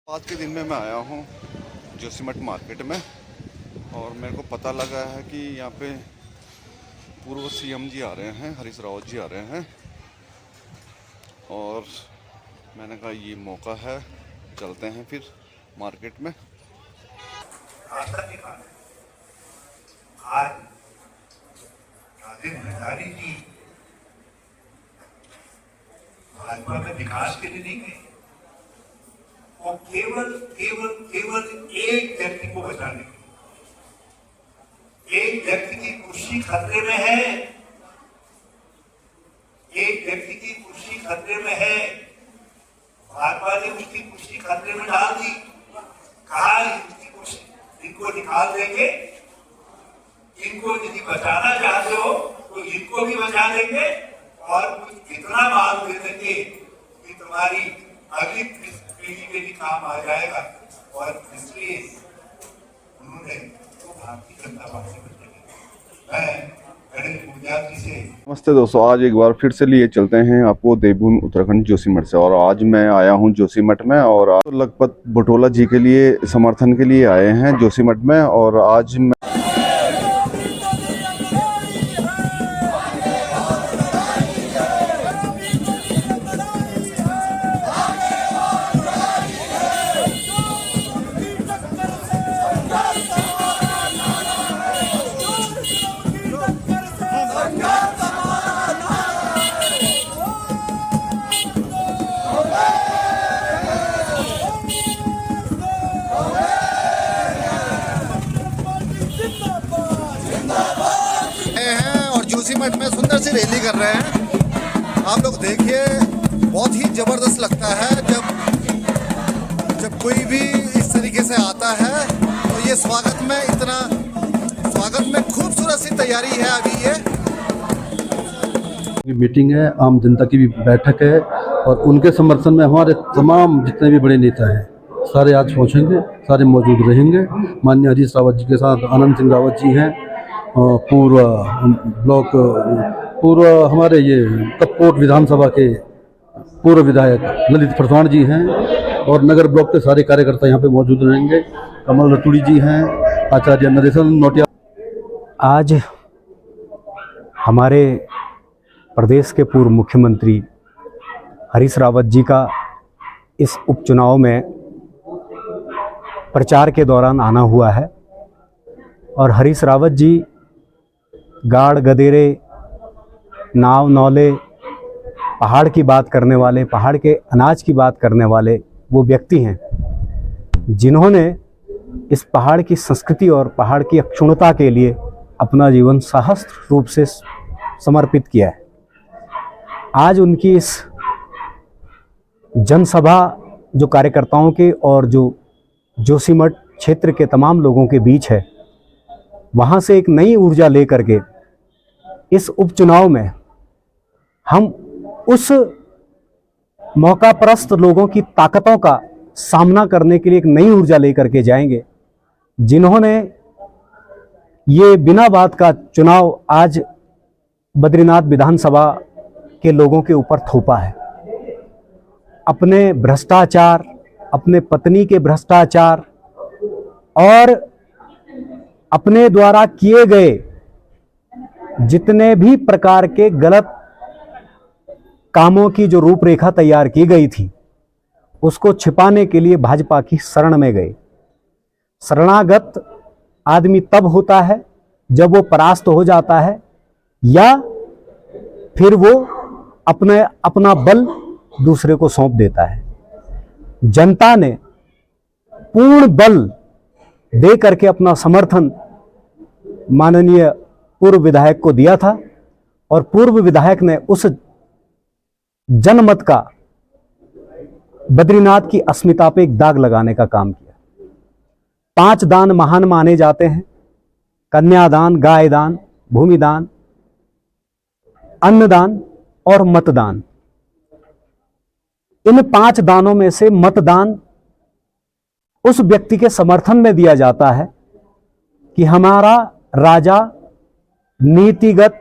आज के दिन में मैं आया हूँ जोशीमठ मार्केट में और मेरे को पता लगा है कि यहाँ पे पूर्व सीएम जी आ रहे हैं, हरीश रावत जी आ रहे हैं। और मैंने कहा ये मौका है, चलते हैं फिर मार्केट में। आज राजेंद्र भंडारी जी भाजपा में विकास के लिए नहीं गए, वो केवल केवल केवल एक व्यक्ति को बचाने के लिए। एक व्यक्ति की कुर्सी खतरे में है, एक व्यक्ति की कुर्सी खतरे में है। भाजपा ने उसकी कुर्सी खतरे में डाल दी, कहा इसकी कुर्सी इनको निकाल देंगे, इनको यदि बचाना चाहते हो तो इनको भी बचा देंगे और कुछ इतना माल दे देंगे कि तुम्हारी अगली पीढ़ी के भी काम आ जाएगा। और इसलिए उन्होंने तो भारतीय जनता पार्टी में चले। मैं गणेश पूजा जी से नमस्ते दोस्तों, आज एक बार फिर से लिए चलते हैं आपको देवभूमि उत्तराखंड जोशीमठ से। और आज मैं आया हूं जोशीमठ में और आज तो लखपत बटोला जी के लिए समर्थन के लिए आए हैं जोशीमठ में। और आज मैं जोशीमठ में सुंदर सी रैली कर रहे हैं। आप लोग देखिए, बहुत ही जबरदस्त लगता है जब कोई भी इस तरीके से आता है। तो ये स्वागत में खूबसूरत सी तैयारी है। अभी ये मीटिंग है, आम जनता की भी बैठक है और उनके समर्थन में हमारे तमाम जितने भी बड़े नेता हैं सारे आज पहुंचेंगे, सारे मौजूद रहेंगे। माननीय हरीश रावत जी के साथ आनंद सिंह रावत जी हैं, पूर्व हमारे ये कपकोट विधानसभा के पूर्व विधायक ललित फरसाण जी हैं और नगर ब्लॉक के सारे कार्यकर्ता यहाँ पे मौजूद रहेंगे। कमल रतूड़ी जी हैं, आचार्य नरेशन नोटिया। आज हमारे प्रदेश के पूर्व मुख्यमंत्री हरीश रावत जी का इस उपचुनाव में प्रचार के दौरान आना हुआ है। और हरीश रावत जी गाड़ गदेरे, नाव नौले, पहाड़ की बात करने वाले, पहाड़ के अनाज की बात करने वाले वो व्यक्ति हैं जिन्होंने इस पहाड़ की संस्कृति और पहाड़ की अक्षुण्णता के लिए अपना जीवन सहस्त्र रूप से समर्पित किया है। आज उनकी इस जनसभा जो कार्यकर्ताओं के और जो जोशीमठ क्षेत्र के तमाम लोगों के बीच है, वहाँ से एक नई ऊर्जा लेकर के इस उपचुनाव में हम उस मौकापरस्त लोगों की ताकतों का सामना करने के लिए एक नई ऊर्जा लेकर के जाएंगे, जिन्होंने ये बिना बात का चुनाव आज बद्रीनाथ विधानसभा के लोगों के ऊपर थोपा है। अपने भ्रष्टाचार, अपने पत्नी के भ्रष्टाचार और अपने द्वारा किए गए जितने भी प्रकार के गलत कामों की जो रूपरेखा तैयार की गई थी, उसको छिपाने के लिए भाजपा की शरण में गए। शरणागत आदमी तब होता है जब वो परास्त हो जाता है या फिर वो अपना बल दूसरे को सौंप देता है। जनता ने पूर्ण बल दे करके अपना समर्थन माननीय पूर्व विधायक को दिया था और पूर्व विधायक ने उस जनमत का बद्रीनाथ की अस्मिता पे एक दाग लगाने का काम किया। 5 दान महान माने जाते हैं: कन्यादान, गाय दान, भूमिदान, अन्नदान और मतदान। इन 5 दानों में से मतदान उस व्यक्ति के समर्थन में दिया जाता है कि हमारा राजा नीतिगत,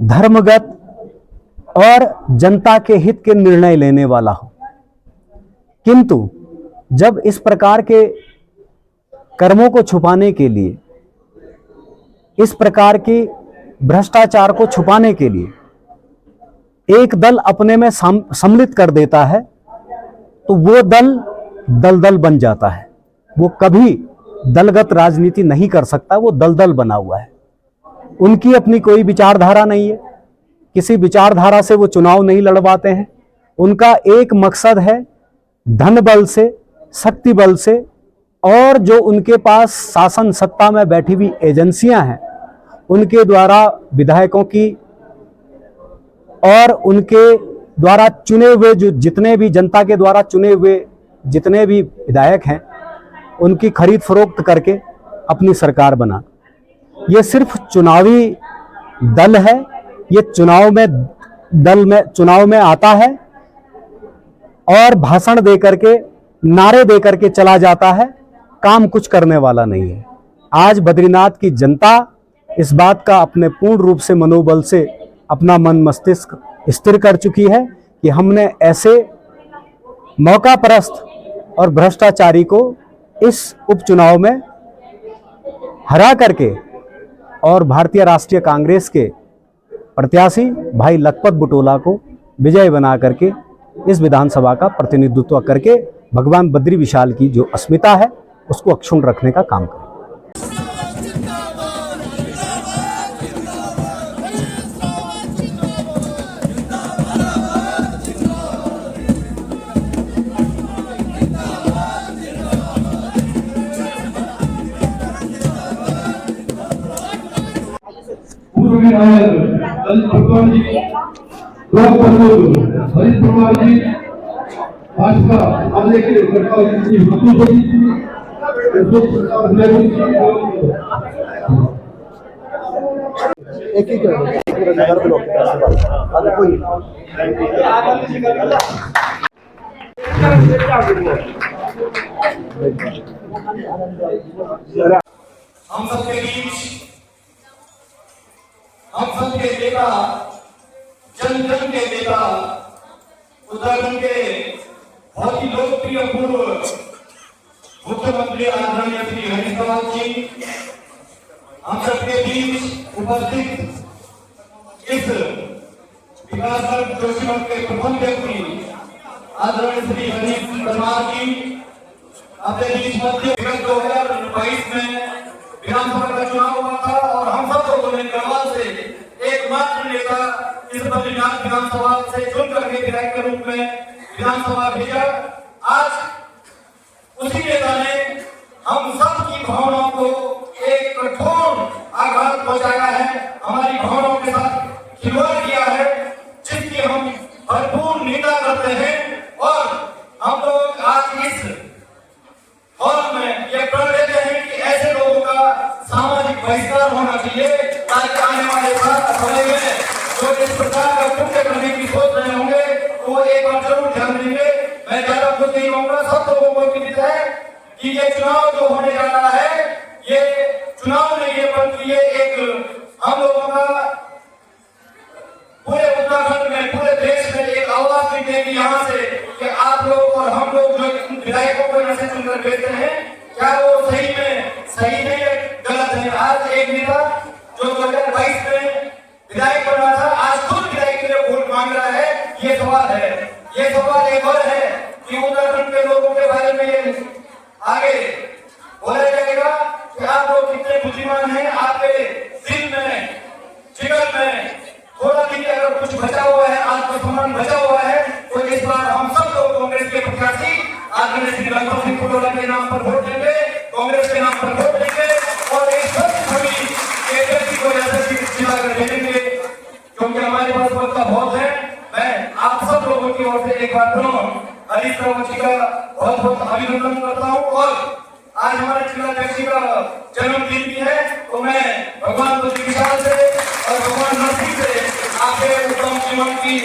धर्मगत और जनता के हित के निर्णय लेने वाला हो। किंतु जब इस प्रकार के कर्मों को छुपाने के लिए, इस प्रकार के भ्रष्टाचार को छुपाने के लिए एक दल अपने में सम्मिलित कर देता है, तो वो दल दलदल बन जाता है। वो कभी दलगत राजनीति नहीं कर सकता, वो दलदल बना हुआ है। उनकी अपनी कोई विचारधारा नहीं है, किसी विचारधारा से वो चुनाव नहीं लड़वाते हैं। उनका एक मकसद है धन बल से, शक्ति बल से, और जो उनके पास शासन सत्ता में बैठी हुई एजेंसियां हैं उनके द्वारा विधायकों की और उनके द्वारा चुने हुए जो जितने भी जनता के द्वारा चुने हुए जितने भी विधायक हैं उनकी खरीद फरोख्त करके अपनी सरकार बना। ये सिर्फ चुनावी दल है, ये चुनाव में आता है और भाषण दे करके, नारे दे करके चला जाता है, काम कुछ करने वाला नहीं है। आज बद्रीनाथ की जनता इस बात का अपने पूर्ण रूप से मनोबल से अपना मन मस्तिष्क स्थिर कर चुकी है कि हमने ऐसे मौकापरस्त और भ्रष्टाचारी को इस उपचुनाव में हरा करके और भारतीय राष्ट्रीय कांग्रेस के प्रत्याशी भाई लखपत बुटोला को विजय बना करके इस विधानसभा का प्रतिनिधित्व करके भगवान बद्री विशाल की जो अस्मिता है उसको अक्षुण्ण रखने का काम करें। पूर्व विधायक ललित फरमान जी, ब्लॉक प्रमुख हरीश कुमार जी, भाजपा मामले के सरकार जी मधुसूदन जी, अशोक प्रसाद नेहरू जी, एक ही पूरा नगर ब्लॉक की तरफ से बात आगे कोई हम सबके बीच हम सबके नेता, जन जन के नेता, उत्तराखंड के बहुत ही लोकप्रिय पूर्व मुख्यमंत्री आदरणीय श्री हरीश रावत जी हम सबके बीच उपस्थित इस विकासखंड जोशीमठ के प्रथम व्यक्ति आदरणीय श्री हरीश परमार जी अपने बीच मध्य 2022 में विधानसभा का चुनाव हुआ था और हम सब लोगों ने गढ़वाल से एकमात्र नेता इस बद्रीनाथ विधानसभा से चुन करके विधायक के रूप में विधानसभा भेजा। आज उसी नेता ने हम सब की भावनाओं को एक कठोर आघात पहुंचाया है, हमारी भावनाओं के साथ खिलवाड़ किया है, जिसकी हम भरपूर निंदा करते हैं। और हम लोग आज इस हॉल में ये प्रण लेते हैं कि ऐसे लोगों का सामाजिक बहिष्कार होना चाहिए ताकि आने वाले समय में जो इस प्रकार का कृत्य करने की सोच रहे होंगे वो एक बार जरूर ध्यान देंगे। मैं ज्यादा कुछ नहीं कहूंगा, सब लोगों को विदित है कि ये चुनाव जो होने जा रहा है ये चुनाव नहीं है बल्कि ये एक हम लोगों का पूरे उत्तराखंड में, पूरे देश में एक आवाज निकलेगी यहाँ से कि आप लोग और हम लोग जो विधायकों को यहाँ से चुनकर भेजते हैं क्या वो सही में सही नहीं है, गलत है। आज एक नेता जो 2022 में विधायक बना था आज खुद विधायक के लिए वोट मांग रहा है, ये सवाल है। ये सवाल एक और है कि उत्तराखंड के लोगों के बारे में ये आगे बोला जाएगा कि आप लोग कितने बुद्धिमान हैं, आपके दिल में, जिगर में थोड़ा भी अगर कुछ बचा हुआ है, आत्मसम्मान बचा हुआ है, तो इस बार हम सब लोग कांग्रेस के प्रत्याशी आदरणीय श्री लखपत सिंह बुटोला के नाम पर वोट देंगे, कांग्रेस के नाम पर वोट देंगे और एक सभी एजेंसी को जिला कर भेजेंगे क्योंकि हमारे पास वक्त का बहुत है। मैं आप सब लोगों की ओर से एक बार पुनः हरीश रावत जी का बहुत बहुत अभिनंदन करता हूँ। और आज हमारे जिलाध्यक्ष का जन्मदिन भी है, तो मैं भगवान बद्री विशाल से और भगवान नरसिंह से आपके उत्तम जीवन की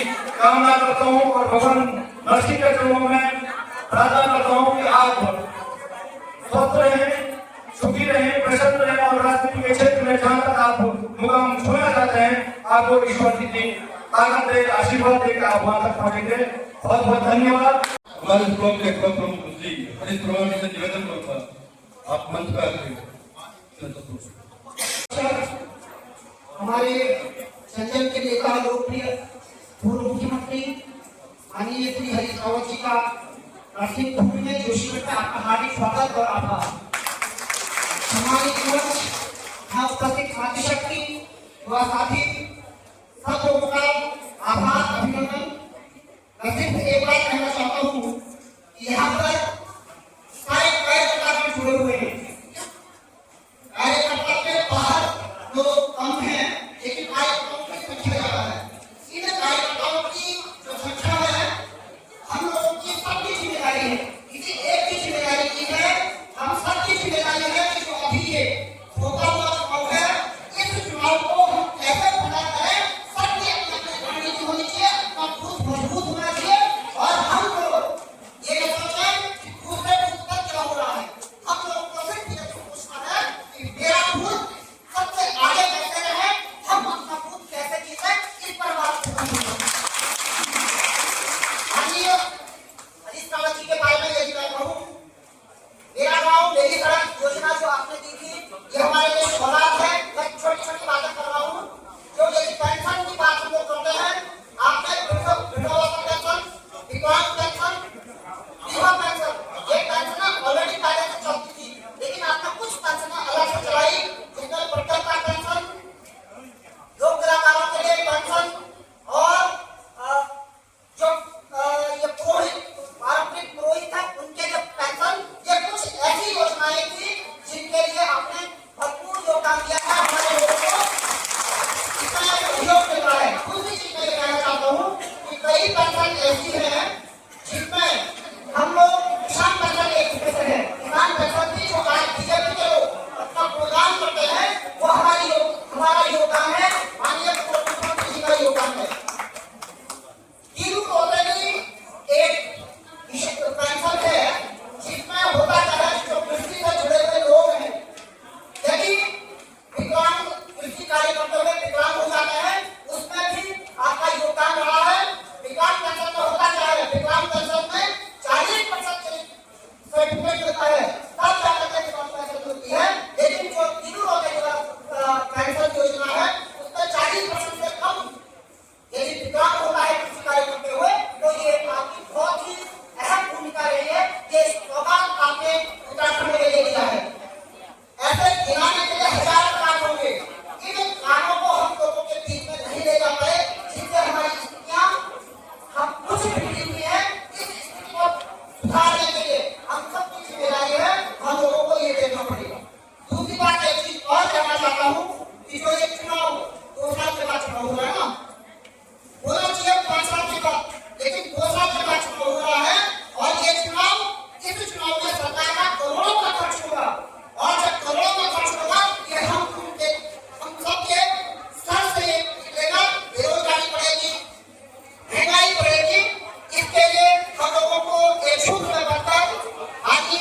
कामना करता हूँ और भगवान नरसिंह के चरणों में प्रार्थना करता हूँ कि आप स्वस्थ रहें, सुखी रहें, प्रसन्न रहें और राजनीति के क्षेत्र में जहाँ तक आप मुकाम छूना चाहते हैं आपको ईश्वर की ताकत दे, आशीर्वाद देकर आप वहां तक पहुंचेंगे। बहुत बहुत धन्यवाद। हमारे ब्लॉक के ब्लॉक प्रमुख श्री हरीश पवार जी से निवेदन करूंगा आप मंच पर आकर हमारे संजय के नेता लोकप्रिय पूर्व मुख्यमंत्री माननीय श्री हरीश रावत जी का राष्ट्रीय भूमि में जोशीमठ में आपका हार्दिक स्वागत और आभार। हमारे मंच यहाँ उपस्थित साथी शक्ति व साथी सब लोगों का आभार अभिनंदन। मैं सिर्फ एक बात कहना चाहता हूँ कि यहाँ पर सारे कार्यकर्ता जुड़े हुए हैं। कार्यकर्ता के बाहर लोग कम हैं, लेकिन कार्यकर्ताओं की संख्या ज्यादा है। इन कार्यकर्ताओं की जो संख्या है, हम लोगों की सबकी जिम्मेदारी है, किसी एक की जिम्मेदारी की है, हम सबकी जिम्मेदारी है कि जो अभी ये होता हुआ चुनाव है, इस चुनाव को हम कैसे बना करें। सबकी अपनी अपनी रणनीति होनी चाहिए, अपना खुद मजबूत होना चाहिए और हम लोग ये न सोचें कि दूसरे बूथ पर क्या हो रहा है। हम लोग को सिर्फ ये सोचना है कि मेरा बूथ सबसे आगे कैसे रहे, हम अपना बूथ कैसे जीते, इस पर बात करनी है। माननीय हरीश रावत जी के बारे में यदि मैं कहूँ, मेरा गाँव मेरी सड़क योजना जो आपने दी थी, ये हमारे लिए सौगात है। मैं छोटी छोटी बातें कर रहा हूँ। जो ये पेंशन की बात हम लोग करते हैं, आपने विधवा पेंशन, विकलांग पेंशन, विधवा पेंशन, ये पेंशन ऑलरेडी पहले से चलती थी, लेकिन आपने कुछ पेंशन अलग से चलाई, जिसमें प्रत्यक्ष पेंशन, लोक कलाकारों के लिए पेंशन और जो ये पुरोहित, पारंपरिक पुरोहित है, उनके लिए पेंशन, ये कुछ ऐसी योजनाएं थी जिनके लिए आपने भरपूर योगदान दिया है। हमारे लोगों को इतना सहयोग मिल रहा है। दूसरी चीज मैं ये कहना चाहता हूँ कि कई पेंशन ऐसी है जिसमें हम लोग किसान पेंशन एक तरह से है, किसान पेंशन की जो आज बीजेपी के लोग अपना प्रोग्राम करते हैं, वो हमारा योगदान है, माननीय मुख्यमंत्री जी का योगदान है। तीनों ऑलरेडी एक पेंशन है जिसमें होता क्या है, जो कृषि से जुड़े हुए लोग हैं, यदि विकलांग कृषि कार्य करते हुए विकलांग हो जाते हैं, उसमें भी आपका योगदान रहा है। विकलांग पेंशन में होता क्या है, विकलांग पेंशन में 40% सर्टिफिकेट मिलता है, तब जाकर के विकलांग पेंशन मिलती है। लेकिन जो तीनों पेंशन योजना है, उसमें 40% से कम यदि विकलांग होता है कृषि कार्य करते हुए, तो ये आपकी बहुत ही अहम भूमिका रही है। ये सौगात आपने उत्तराखंड के लिए दिया है। ऐसे गिनाने के लिए हजारों काम होंगे, इन कामों को हम लोगों के बीच में नहीं ले जा पाए, जिससे हमारी स्थितियां हम कुछ बिगड़ी हुई है। इस स्थिति को सुधारने के लिए हम सबकी जिम्मेदारी है, हम लोगों को ये देखना पड़ेगा। दूसरी बात एक चीज और कहना चाहता हूँ कि जो ये चुनाव 2 साल के बाद चुनाव हो रहा है ना, होना चाहिए 5 साल के बाद, लेकिन 2 साल के बाद चुनाव हो रहा है। और ये चुनाव, इस चुनाव में सरकार का करोड़ों का खर्च होगा, और जब करोड़ों का खर्च होगा, ये हम सबके सर से लेगा। बेरोजगारी बढ़ेगी, महंगाई बढ़ेगी, इसके लिए हम लोगों को एकजुट में बनकर आगे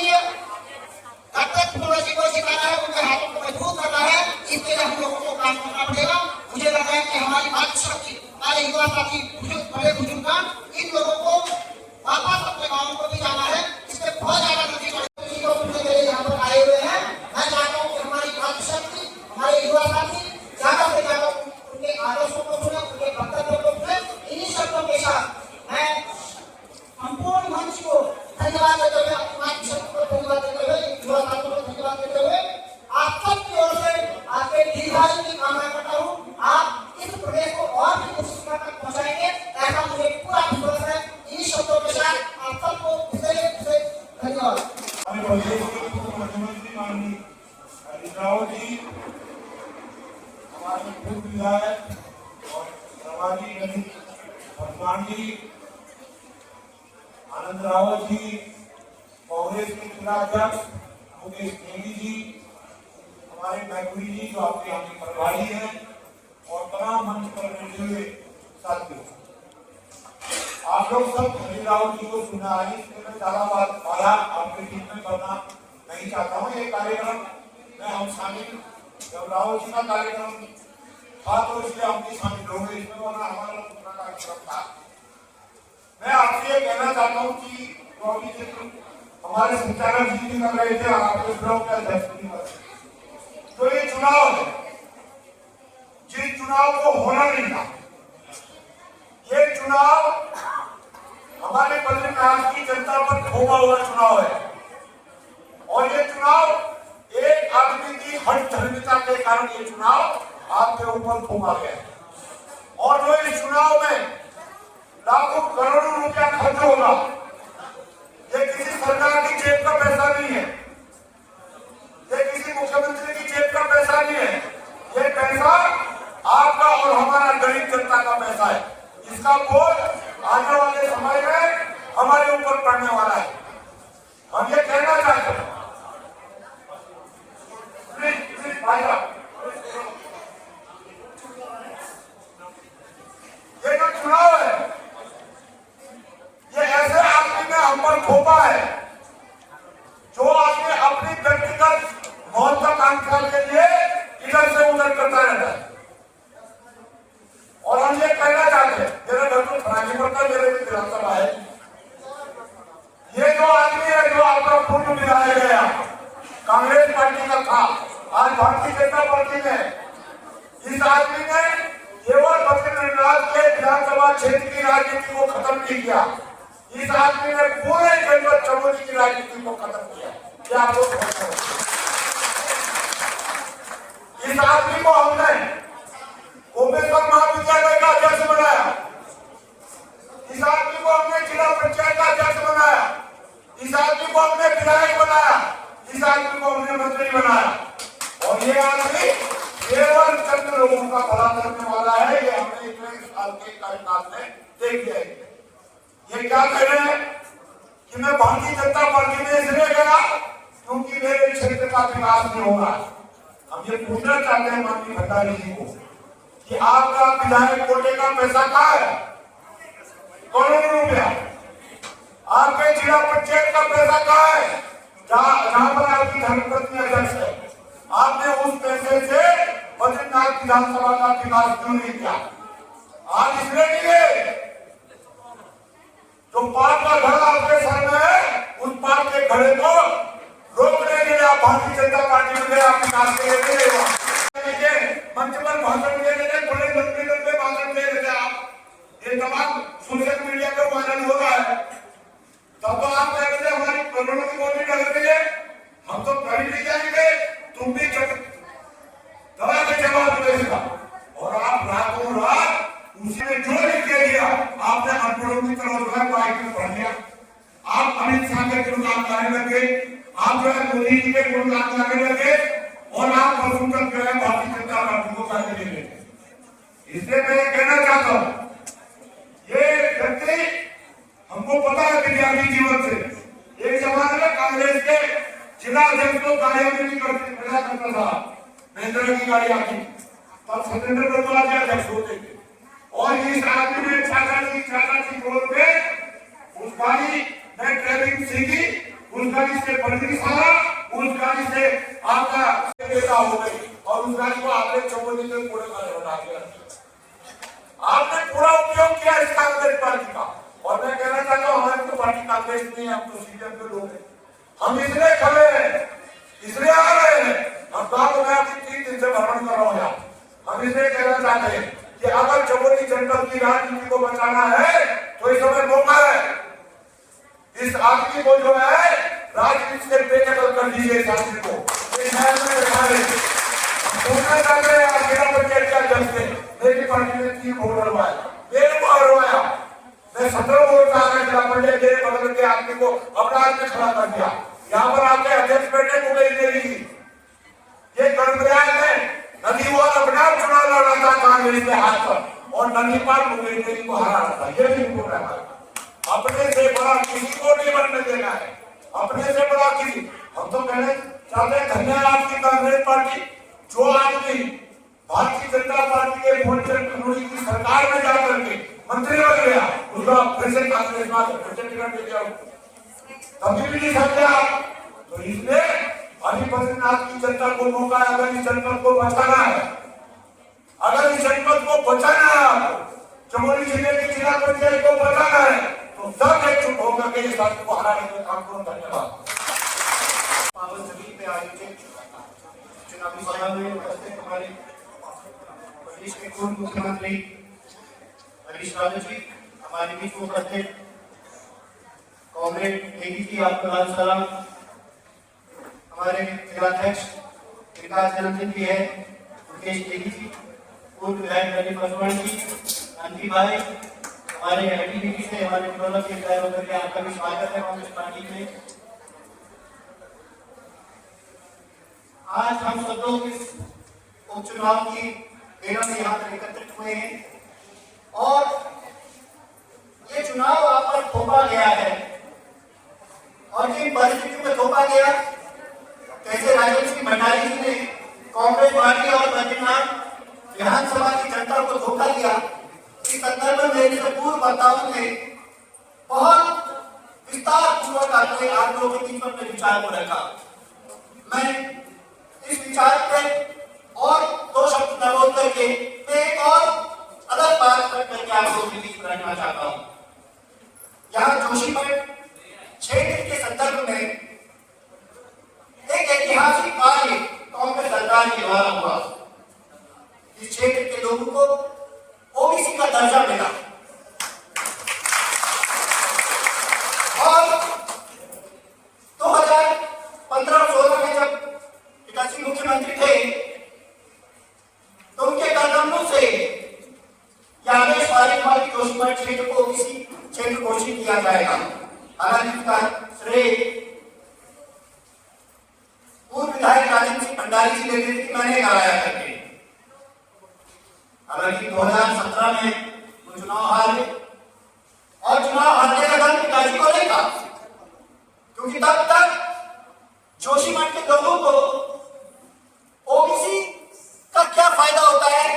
डॉक्टर पूर्व जी को सिखाना है, उनके हाथों को मजबूत करना है। इसके लिए हम लोगों को काम करना पड़ेगा। मुझे लगा है कि हमारी बात शक्ति, हमारे युवा साथी बड़े बुजुर्गान, इन लोगों को वापस अपने गाँव को भी जाना है। इससे बहुत ज्यादा नतीजा सुनने के लिए यहाँ पर आए हुए हैं। मैं चाहता हूँ कि हमारी बात शक्ति, हमारे युवा साथी ज्यादा से ज्यादा उनके आदर्शों को सुने, उनके वक्तव्यों को सुने। इन्हीं शब्दों के साथ मैं संपूर्ण मंच को धन्यवाद देते हुए, अपनी बात शक्ति को धन्यवाद देते हुए, युवा साथियों को धन्यवाद देते हुए, आप सबकी ओर से आपके दीर्घायु की कामना करता हूँ। आप इस प्रदेश को और भी उच्च शिखर तक पहुँचाएंगे, ऐसा मुझे पूरा विश्वास है। इन्हीं शब्दों के साथ आप सबको धन्यवाद। हमारे प्रदेश के मुख्यमंत्री माननीय हरीश रावत जी, हमारे पूर्व विधायक और प्रभारी रवि वर्धमान जी, आनंद रावत जी, कांग्रेस के जिला अध्यक्ष मुकेश नेगी जी, हमारे मैकुरी जी जो आपके यहाँ के प्रभारी हैं, और तमाम मंच पर बैठे हुए साथियों, आप लोग सब हरीश रावत जी को सुना है। इसमें मैं ज्यादा बात आपके बीच में करना नहीं चाहता हूँ। ये कार्यक्रम में हम शामिल, जब रावत जी का कार्यक्रम था तो इसलिए हम भी शामिल हो गए इसमें, वरना हमारा दूसरा कार्यक्रम था। मैं आपसे ये कहना चाहता हूँ कि तो अभी हमारे संचालक जी भी कर रहे थे, आपके ब्लॉक के अध्यक्ष भी कर रहे थे। तो ये चुनाव है, जिस चुनाव को होना नहीं था, ये चुनाव हमारे बद्रीनाथ की जनता पर थोपा हुआ चुनाव है। और ये चुनाव एक आदमी की हठधर्मिता के कारण ये चुनाव आपके ऊपर थोपा गया है। और जो इस चुनाव में लाखों करोड़ों रुपया खर्च होगा, ये किसी सरकार की जेब का पैसा नहीं है, ये किसी मुख्यमंत्री की जेब का पैसा नहीं है, ये पैसा आपका और हमारा गरीब जनता का पैसा है। इसका बोझ आने वाले समय में हमारे ऊपर पड़ने वाला है। हम ये कहना चाहते हैं, ये जो चुनाव है, ये ऐसे आदमी ने हम पर थोपा है जो आदमी अपनी व्यक्तिगत महत्वाकांक्षा के लिए इधर से उधर करता रहता है। और हम ये कहना चाहते हैं, मेरा घर तो फरानी पड़ता है, मेरे भी विधानसभा है, ये जो आदमी है जो आपका पूर्व विधायक गया कांग्रेस पार्टी का था, आज भारतीय जनता पार्टी में, इस आदमी ने केवल बद्रीनाथ के विधानसभा क्षेत्र की राजनीति को खत्म नहीं किया, इस आदमी ने पूरे जनपद चमोली की राजनीति को खत्म किया। क्या आपको इस आदमी को हमने ओमेश्वर महाविद्यालय का अध्यक्ष बनाया, इस आदमी को हमने जिला पंचायत का अध्यक्ष बनाया, इस आदमी को हमने विधायक बनाया, इस आदमी को हमने मंत्री बनाया। और ये आदमी केवल चंद लोगों का भला करने वाला है, ये हमने इतने साल के कार्यकाल में देख लिया है। ये क्या कह रहे हैं कि मैं भारतीय जनता पार्टी में इसलिए गया क्योंकि मेरे क्षेत्र का विकास नहीं होगा। हम ये पूछना चाहते हैं माननीय भंडारी जी को कि आपका विधायक कोटे का पैसा कहाँ है? करोड़ों रुपया। आपके जिला पंचायत का पैसा कहाँ है? जहां पर आपकी धर्मपत्नी अध्यक्ष है, आपने उस पैसे से बद्रीनाथ विधानसभा का विकास क्यों नहीं किया? आज इसलिए नहीं गए जो पाप का घड़ा आपके सर में है, उस पाप के घड़े को रोकने के लिए आप भारतीय जनता पार्टी में गए, आप विकास के लिए मंच पर भाषण दे रहे थे, बड़े लंबे भाषण दे रहे थे आप, ये तमाम सोशल मीडिया पर वायरल हो रहा है। तब तो आप कह रहे थे हमारी करोड़ों की वोटें लग रही है, हम तो कहीं नहीं जाएंगे, तुम भी दवा के जवाब देगा। और आप रातों रात उसी ने जो लिख के दिया, आपने अनपढ़ों की तरह जो है बाइक में पढ़ लिया। आप अमित शाह के गुणगान गाने लगे, आप जो है मोदी जी के गुणगान गाने लगे, और आप परसों तक जो है भारतीय जनता पार्टी को गाने लगे। इसलिए मैं ये कहना चाहता हूँ, ये व्यक्ति हमको पता है विद्यार्थी जीवन से, एक जमाने में कांग्रेस के जिला अध्यक्ष को गाड़ियां भी करता था, महेंद्र की गाड़ी आती, तब सत्येंद्र बंदोपाध्याय अध्यक्ष होते थे। और इस आदमी ने चाचा जी बोल के उस गाड़ी में ड्राइविंग सीखी, उस गाड़ी से बंदी सारा, उस गाड़ी से आपका नेता हो गई, और उस गाड़ी को आपने चौबोली के पूरे बना दिया। आपने पूरा उपयोग किया इस कांग्रेस पार्टी का। और मैं कहना चाहता हूँ, हमारी तो पार्टी कांग्रेस नहीं है, हम तो सीपीएम के लोग हैं। हम इसलिए खड़े हैं, इसलिए आ रहे हैं, हम गाँव में अभी 3 दिन से भ्रमण कर रहा हूँ। हम इसलिए कहना चाहते हैं कि अगर चमोली जनपद की राजनीति को बचाना है तो इस समय मौका है, इस आदमी को जो है राजनीति से बेदखल कर दीजिए। इस आदमी को सोचना चाहते हैं, आप जिला पंचायत के अध्यक्ष थे, मेरी पार्टी ने 3 वोट हरवाए, मेरे को हरवाया, मैं 17 वोट का जिला पंचायत मेरे बगल के आदमी को अपना आदमी खड़ा कर दिया। यहाँ पर आपके अध्यक्ष बैठे मुकेश देवी जी, ये कर्मचारी में नदी वाल अपना चुनाव लड़ा था कांग्रेस के हाथ पर, और नदी पार मुकेश देवी को हरा था। ये भी उनको रहता, अपने से बड़ा किसी को नहीं बनने देना है, अपने से बड़ा किसी। हम तो कहने चाहते हैं, धन्यवाद की कांग्रेस पार्टी, जो आदमी भारतीय जनता पार्टी के मोदी की सरकार में जाकर के मंत्री बन गया, उसका फिर से कांग्रेस टिकट दे दिया, कभी भी नहीं समझा। तो इसलिए अभी बद्रीनाथ की जनता को मौका है, अगर इस जनपद को बचाना है, अगर इस जनपद को बचाना है, आपको चमोली जिले की जिला पंचायत को बचाना है, तो सब एकजुट होकर के इस राज्य को हराने का काम करो। धन्यवाद। पावन जमीन पे आयोजित चुनावी सभा में उपस्थित हमारे प्रदेश के पूर्व मुख्यमंत्री हरीश रावत जी, हमारे बीच में उपस्थित कांग्रेस नेगी जी, आपको लाल सलाम। हमारे जिलाध्यक्ष विकास जन्मदिन भी है मुकेश नेगी जी, पूर्व विधायक ललित फरसान जी, अंकी भाई, हमारे एमपी से हमारे प्रोलक के विधायक होकर के आपका भी स्वागत है कांग्रेस पार्टी में। आज हम सब लोग इस उपचुनाव की प्रेरणा में यहाँ पर एकत्रित हुए हैं और ये चुनाव आप पर थोपा गया है और जिन परिस्थितियों में थोपा गया, कैसे राजेंद्र सिंह भंडारी जी ने कांग्रेस पार्टी और बद्रीनाथ विधानसभा की जनता को धोखा दिया, इस संदर्भ में मेरे से पूर्व वक्ताओं ने बहुत विस्तार पूर्वक अपने आप लोगों के बीच में अपने विचार को रखा। मैं इस विचार पे और दो शब्द न बोल करके एक और अलग बात करके आप लोगों के बीच में रखना चाहता हूँ। यहाँ जोशीमठ क्षेत्र के संदर्भ में एक ऐतिहासिक कार्य कांग्रेस सरकार के द्वारा हुआ। इस क्षेत्र के लोगों को ओबीसी का दर्जा मिला और 2015-16 में जब पिताजी मुख्यमंत्री थे तो उनके कदमों से यह आदेश पारित हुआ कि जोशीमठ क्षेत्र को ओबीसी क्षेत्र घोषित किया जाएगा। हालांकि इसका श्रेय पूर्व विधायक राजेंद्र सिंह भंडारी जी लेते थे कि मैंने कराया करके। हालांकि 2017 में वो चुनाव हार गए और चुनाव हारने का दम पिताजी को नहीं था, क्योंकि तब तक जोशीमठ के लोगों को ओबीसी का क्या फायदा होता है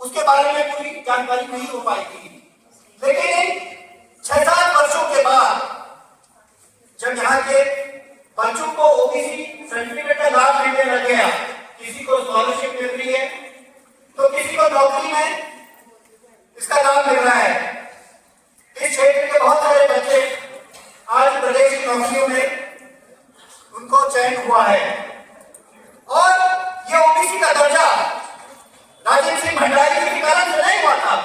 उसके बारे में पूरी जानकारी नहीं हो पाई थी। लेकिन 6-7 वर्षों के बाद जब यहाँ के बच्चों को ओबीसी सर्टिफिकेट का लाभ मिलने लग गया, किसी को स्कॉलरशिप मिल रही है तो किसी को नौकरी में इसका लाभ मिल रहा है। इस क्षेत्र के बहुत सारे बच्चे आज प्रदेश की नौकरियों में उनको चयन हुआ है और ये ओबीसी का दर्जा राजेंद्र सिंह भंडारी जी की कलम से नहीं हुआ था।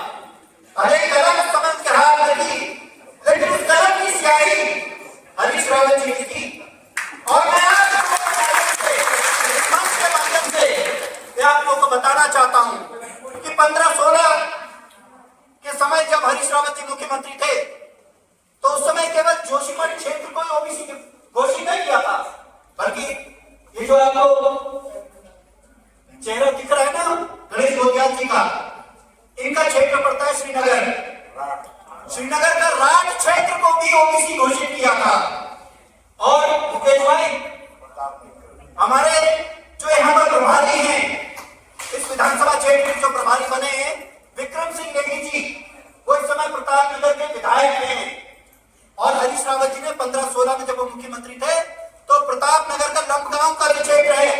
भले ही कलम समझ के हाथ लगी, लेकिन उस कलम की स्याही हरीश रावत जी की थी। और मैं आज के माध्यम से आप लोगों को बताना चाहता हूं कि 15-16 के समय जब हरीश रावत जी मुख्यमंत्री थे तो उस समय केवल जोशीमठ क्षेत्र को ओबीसी घोषित नहीं किया था, बल्कि ये जो आपको चेहरा दिख रहा है ना गणेश गोदियाल जी का, इनका क्षेत्र पड़ता है श्रीनगर। श्रीनगर का राज क्षेत्र को भी ओबीसी घोषित किया था। और मुकेश भाई, हमारे जो यहाँ पर प्रभारी हैं, इस विधानसभा क्षेत्र के जो प्रभारी बने हैं विक्रम सिंह नेगी जी, वो इस समय प्रतापनगर के विधायक हैं और हरीश रावत जी ने 15-16 में जब वो मुख्यमंत्री थे तो प्रतापनगर का लंबगांव का जो क्षेत्र है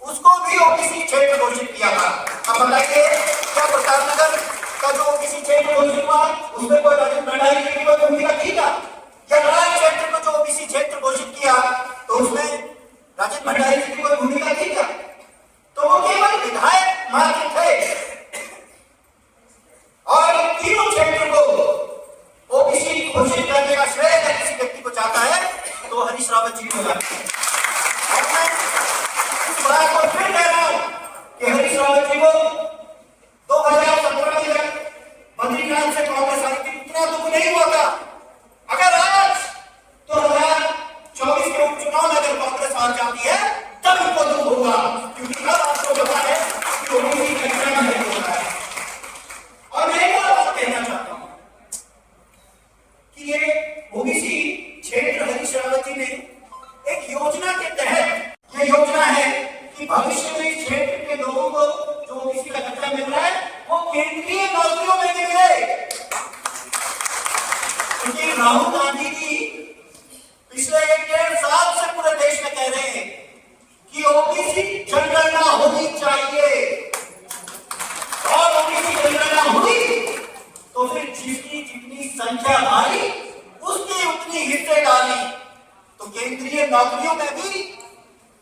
उसको भी ओबीसी क्षेत्र घोषित किया था। अब बताइए क्या प्रतापनगर का जो ओबीसी क्षेत्र घोषित हुआ उसमें कोई राजेंद्र भंडारी जी की कोई भूमिका थी क्या? या राज क्षेत्र को जो ओबीसी क्षेत्र घोषित किया तो उसमें राजेंद्र भंडारी जी की कोई भूमिका थी क्या? तो वो केवल विधायक मात्र थे और इन तीनों क्षेत्र को ओबीसी घोषित करने का श्रेय अगर किसी व्यक्ति को चाहता है तो हरीश रावत जी को जाता है। और मैं इस बात को फिर कह रहा हूं कि हरीश रावत जी को 2017 में जब बद्रीनाथ से कांग्रेस आई थी इतना दुख नहीं हुआ था। अगर आज 2024 के उपचुनाव में अगर कांग्रेस हार जाती है तब उनको दुख होगा, क्योंकि अब आपको पता है कि ओबीसी का इतना नहीं होता है। और मैं एक और बात कहना चाहता हूं कि ये ओबीसी क्षेत्र हरीश रावत जी ने एक योजना केंद्रीय नौकरियों में भी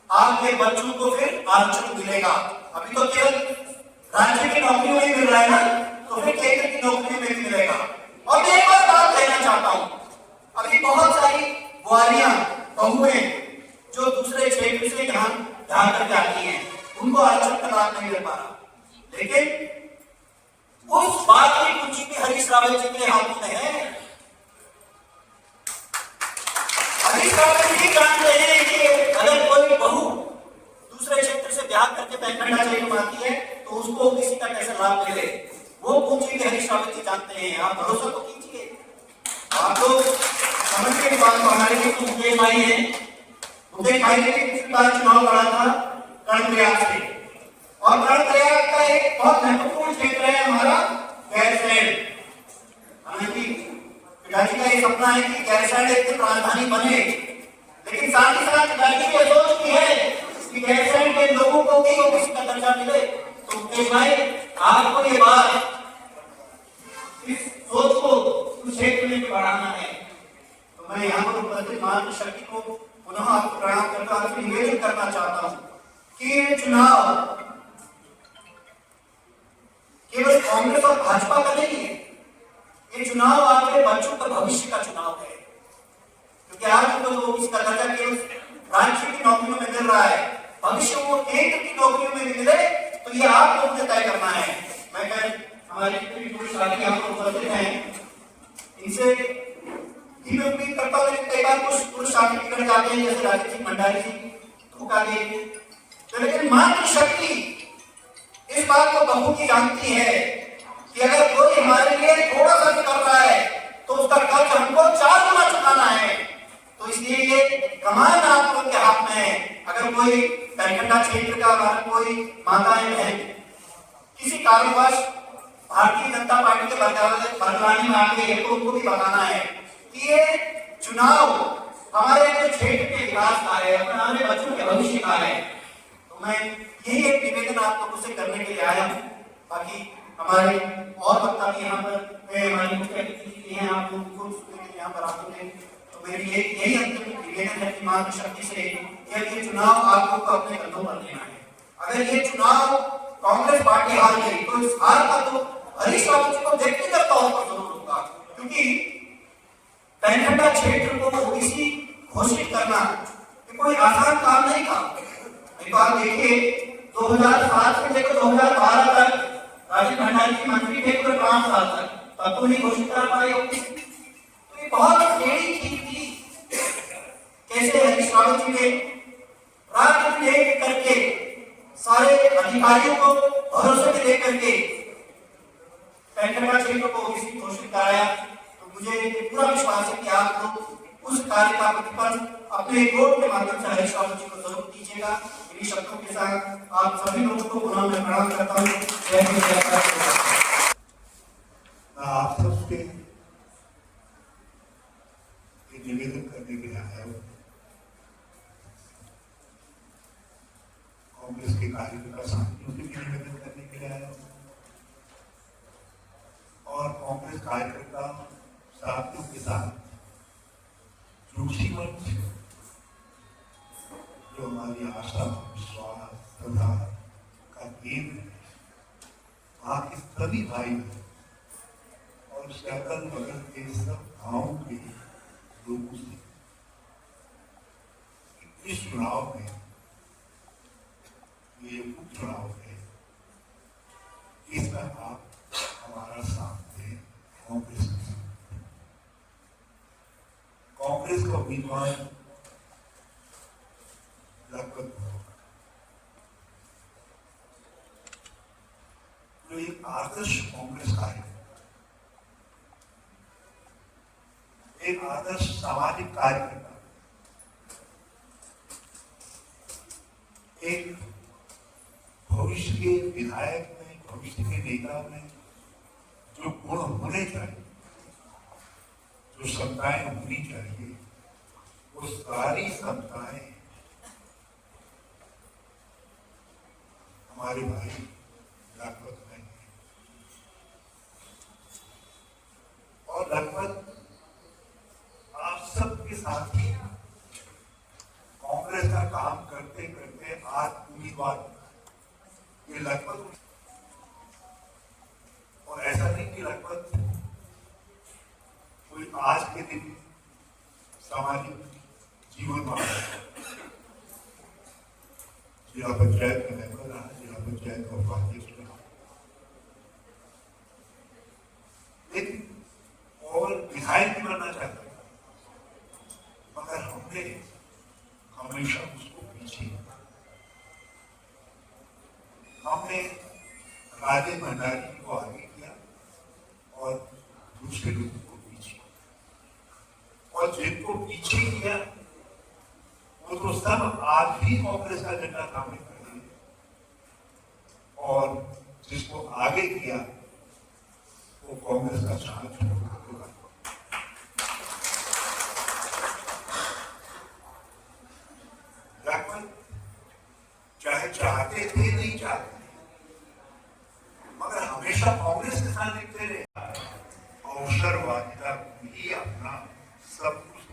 आपके बच्चों को फिर आरक्षण मिलेगा। अभी तो केवल राज्य की नौकरियों में मिल रहा है ना, तो फिर केंद्र की नौकरियों में भी मिलेगा। और मैं एक और बात कहना चाहता हूं, अभी बहुत सारी बुआरियां बहुएं जो दूसरे क्षेत्र से यहाँ करके आती हैं, उनको आरक्षण का लाभ नहीं मिल पा रहा, लेकिन उस बात की कुंजी भी हरीश रावत जी के हाथों में है। हरीश रावत जी जान रहे हैं कि अगर कोई बहू दूसरे क्षेत्र से ब्याह करके पैंखंडा जेल में आती है तो उसको किसी का कैसे लाभ मिले, वो कुंजी भी हरीश रावत जी जानते हैं। आप भरोसा तो कीजिए, आप लोग समझ के बात को। हमारे लिए मुकेश भाई है, मुकेश भाई ने पिछली बार चुनाव लड़ा था कर्णप्रयाग से, और कर्णप्रयाग का एक बहुत महत्वपूर्ण क्षेत्र है हमारा गैरसैंण। हालांकि पिताजी का ये सपना है कि गैरसैंण एक दिन राजधानी बने, लेकिन साथ ही साथ पिताजी की सोच भी है कि गैरसैंण के लोगों को भी ओबीसी का दर्जा मिले। तो मुकेश भाई, आपको ये बात, इस सोच को उस क्षेत्र में भी बढ़ाना है। तो मैं यहाँ पर उपस्थित मातृशक्ति को पुनः आपको प्रणाम करता हूँ, निवेदन करना चाहता हूँ कि ये चुनाव केवल कांग्रेस और भाजपा का नहीं है, ये चुनाव आपके बच्चों का भविष्य का चुनाव है। क्योंकि आज तो लोग इसका दर्जा केवल राज्य की नौकरियों में मिल रहा है, भविष्य को केंद्र की नौकरियों में मिले तो ये आप लोगों ने तय करना है। मैं हमारे साथी यहाँ पर उपस्थित हैं, इनसे मैं उम्मीद करता हूँ कि कई बार कुछ पुरुष साथी बिगड़ जाते हैं, जैसे राजीव सिंह भंडारी जी धोखा दे, तो लेकिन मातृशक्ति इस बात को बखूबी जानती है कि अगर कोई हमारे लिए थोड़ा सा भी कर रहा है तो उसका कर्ज हमको 4 गुना चुकाना है। तो इसलिए ये कमान आप लोग के हाथ में है। अगर कोई पैंखंडा क्षेत्र का, अगर कोई माताएं बहन किसी कारणवश भारतीय जनता पार्टी के बदलाने में आ गई है, तो उनको भी बताना है कि ये चुनाव हमारे क्षेत्र के विकास का है, हमारे बच्चों के भविष्य का है। तो मैं यही एक निवेदन आप लोगों से करने के लिए आया हूँ। बाकी हमारे और वक्ता भी यहाँ पर हमारी मुख्य अतिथि हैं, आप लोग को सुनने के लिए यहाँ पर आते हैं। तो मेरी यही अंतिम निवेदन है कि मातृशक्ति से ये चुनाव आप लोग को अपने कंधों पर लेना है। अगर ये चुनाव कांग्रेस पार्टी हार गई तो इस हार का तो हरीश रावत जी को व्यक्तिगत तौर पर जरूर होगा, क्योंकि पैंखंडा क्षेत्र को ओबीसी घोषित करना कोई आसान काम नहीं था। एक बार देखिए, 2007 से लेकर 2012 तक राजीव भंडारी जी मंत्री थे, पूरे 5 साल तक, तब तो नहीं घोषित कर पाए ओबीसी। तो ये बहुत बड़ी चीज थी। कैसे हरीश रावत जी ने रात दिन एक करके सारे अधिकारियों को भरोसे में लेकर के पैंखंडा क्षेत्र को ओबीसी घोषित कराया। तो मुझे पूरा विश्वास है कि आप लोग उस कार्य का प्रतिफल अपने वोट के माध्यम से हरीश रावत जी को जरूर दीजिएगा। इन्हीं शब्दों के साथ आप सभी लोगों को पुनः मैं प्रणाम करता हूँ। जय हिंद, जय भारत। आप सबसे निवेदन करने के लिए आया हूँ, कांग्रेस के कार्यकर्ता साथियों से भी निवेदन करने के लिए आया हूँ, और कांग्रेस कार्यकर्ता साथियों के साथ जोशी मंच, जो हमारी आशा, विश्वास, श्रद्धा का केंद्र है, वहाँ के सभी भाई और उसके अगल बगल के सब गांवों के लोगों से इस चुनाव में, ये उपचुनाव है, इसमें आप हमारा साथ दें, कांग्रेस का साथ। कांग्रेस का उम्मीदवार लखपत होगा, जो एक आदर्श कांग्रेस कार्यकर्ता, एक आदर्श सामाजिक कार्यकर्ता, एक भविष्य के विधायक में, भविष्य के नेता में जो गुण होने चाहिए, जो क्षमताएं होनी चाहिए, वो सारी क्षमताएं हमारे भाई लखपत में है। और लखपत आप सबके साथ ही का काम करते करते आज उम्मीदवार ये लगभग, और ऐसा नहीं कि लगभग कोई आज के दिन सामाजिक जीवन में जिला पंचायत का मेंबर रहा, जिला पंचायत का उपाध्यक्ष रहा, लेकिन और विधायक भी बनना चाहता था, मगर हमने हमेशा उसको पीछे, हमने राजेश भंडारी को आगे किया और दूसरे लोगों को पीछे, और जिनको पीछे किया वो तो सब आज भी कांग्रेस का झंडा थामे खड़े हैं, और जिसको आगे किया वो कांग्रेस का साथ छोड़कर चाहे चाहते थे नहीं चाहते, मगर हमेशा कांग्रेस के साथ लिखते रहे, अवसरवादिता ही अपना सब कुछ।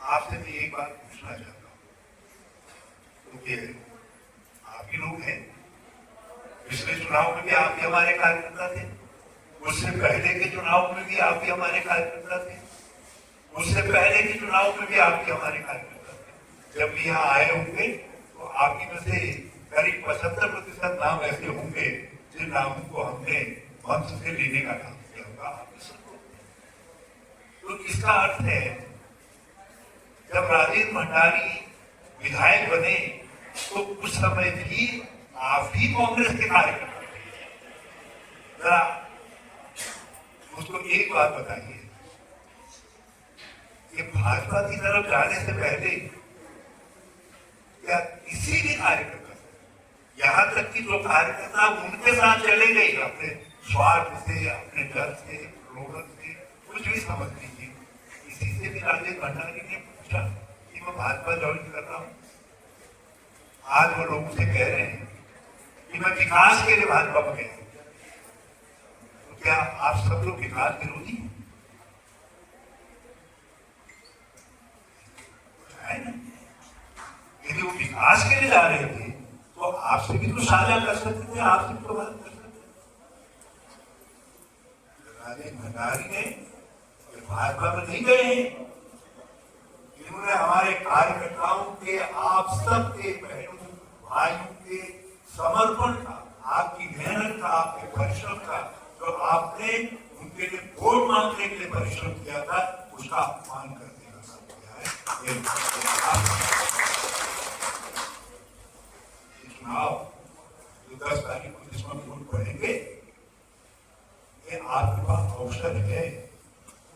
आपसे मैं एक बात पूछना चाहता हूँ, क्योंकि आप ही लोग हैं, पिछले चुनाव में भी आप ही हमारे कार्यकर्ता थे, उससे पहले के चुनाव में भी आप ही हमारे कार्यकर्ता थे, उससे पहले के चुनाव में भी आप ही हमारे कार्यकर्ता थे। जब भी यहाँ आए होंगे तो आपकी में से करीब 75% नाम ऐसे होंगे जिन नामों को हमने मंच से लेने का काम किया होगा, आप सबको। तो इसका अर्थ है जब राजेश भंडारी विधायक बने तो उस समय भी आप ही कांग्रेस के कार्यकर्ता थे। जरा मुझको एक बात बताइए कि भाजपा की तरफ जाने से पहले क्या किसी भी कार्यकर्ता, यहां तक कि जो कार्यकर्ता उनके साथ चले गए अपने स्वार्थ से, अपने डर से, रोगन से, कुछ भी समझ लीजिए, किसी से भी राजेश भंडारी ने पूछा कि मैं भाजपा ज्वाइन कर रहा हूं? आज वो लोगों से कह रहे हैं कि मैं विकास के लिए भाजपा में गया। तो क्या आप सब लोग विकास विरोधी हैं? यदि वो विकास के लिए जा रहे थे तो आपसे भी तो साझा कर सकते थे, आपसे भी तो बात कर सकते थे। राजेश भंडारी ने भाजपा में नहीं गए हैं, इन्होंने हमारे कार्यकर्ताओं के, आप सबके बहनों भाइयों के समर्पण का, आपकी मेहनत का, आपके परिश्रम का, जो आपने उनके लिए वोट मांगने के लिए परिश्रम किया था, उसका अपमान करने का काम किया है। चुनाव जो 10 तारीख को जिसमें वोट पड़ेंगे, ये आपके पास अवसर है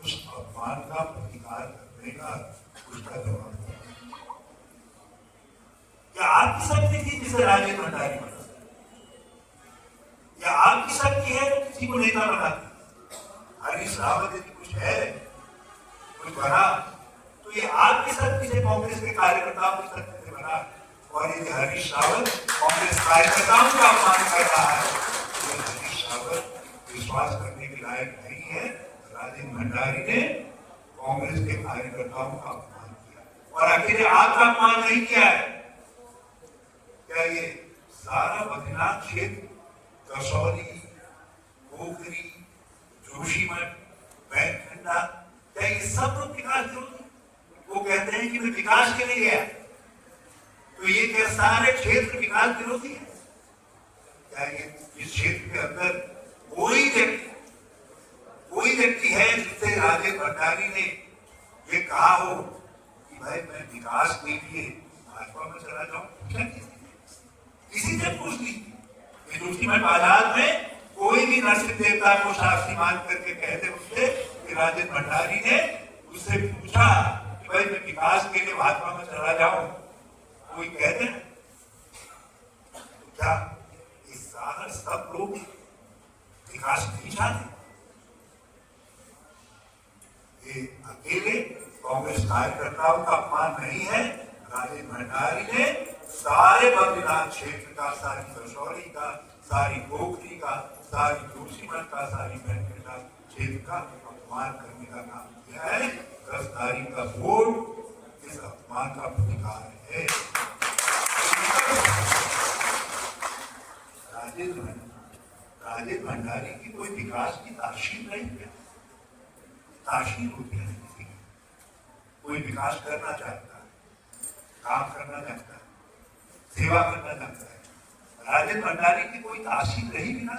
उस अपमान का प्रतिकार करने का, उसका जवाब देने। क्या आपकी शक्ति थी जिसे राजेश भंडारी बना? या आपकी शक्ति है तो किसी को नेता बनाती? हरीश रावत यदि कुछ है, कुछ बना, तो ये आपकी शक्ति से, कांग्रेस के कार्यकर्ताओं की शक्ति से बना। और यदि हरीश रावत कांग्रेस कार्यकर्ताओं का अपमान कर रहा है तो हरीश रावत विश्वास करने के लायक नहीं है। राजेश भंडारी ने कांग्रेस के कार्यकर्ताओं का अपमान किया, और अकेले आपका अपमान नहीं किया है। क्या ये सारा बद्रीनाथ क्षेत्र, कसौली, पोखरी, जोशीमठ, बैतखंडा, क्या ये सब लोग विकास विरोधी? वो कहते हैं कि मैं विकास के लिए गया, तो ये क्या सारे क्षेत्र विकास विरोधी है? क्या ये इस क्षेत्र के अंदर कोई व्यक्ति है जिससे राजेश भंडारी ने ये कहा हो कि भाई मैं विकास के लिए भाजपा में चला जाऊं? क्या किसी से पूछ लीजिए। जोशीमठ बाजार में कोई भी नरसिंह देवता को शास्त्री मान करके कहते उससे कि राजेश भंडारी ने उससे पूछा कि भाई मैं विकास के लिए भाजपा में चला जाऊं, कोई कहते हैं? तो क्या इस सारा सब लोग विकास नहीं चाहते? ये अकेले कांग्रेस कार्यकर्ताओं का अपमान नहीं है। राजेश भंडारी ने सारे बद्रीनाथ क्षेत्र का, सारी कसौली का, सारी पोखरी का, सारी जोशीमठ का, सारी बैतखंडा क्षेत्र का अपमान करने का काम किया है। 10 तारीख का वोट उदासीन होते हैं किसी का। कोई विकास करना चाहता है, काम करना चाहता है, सेवा करना चाहता है। राजेंद्र भंडारी की कोई तासीर रही भी ना।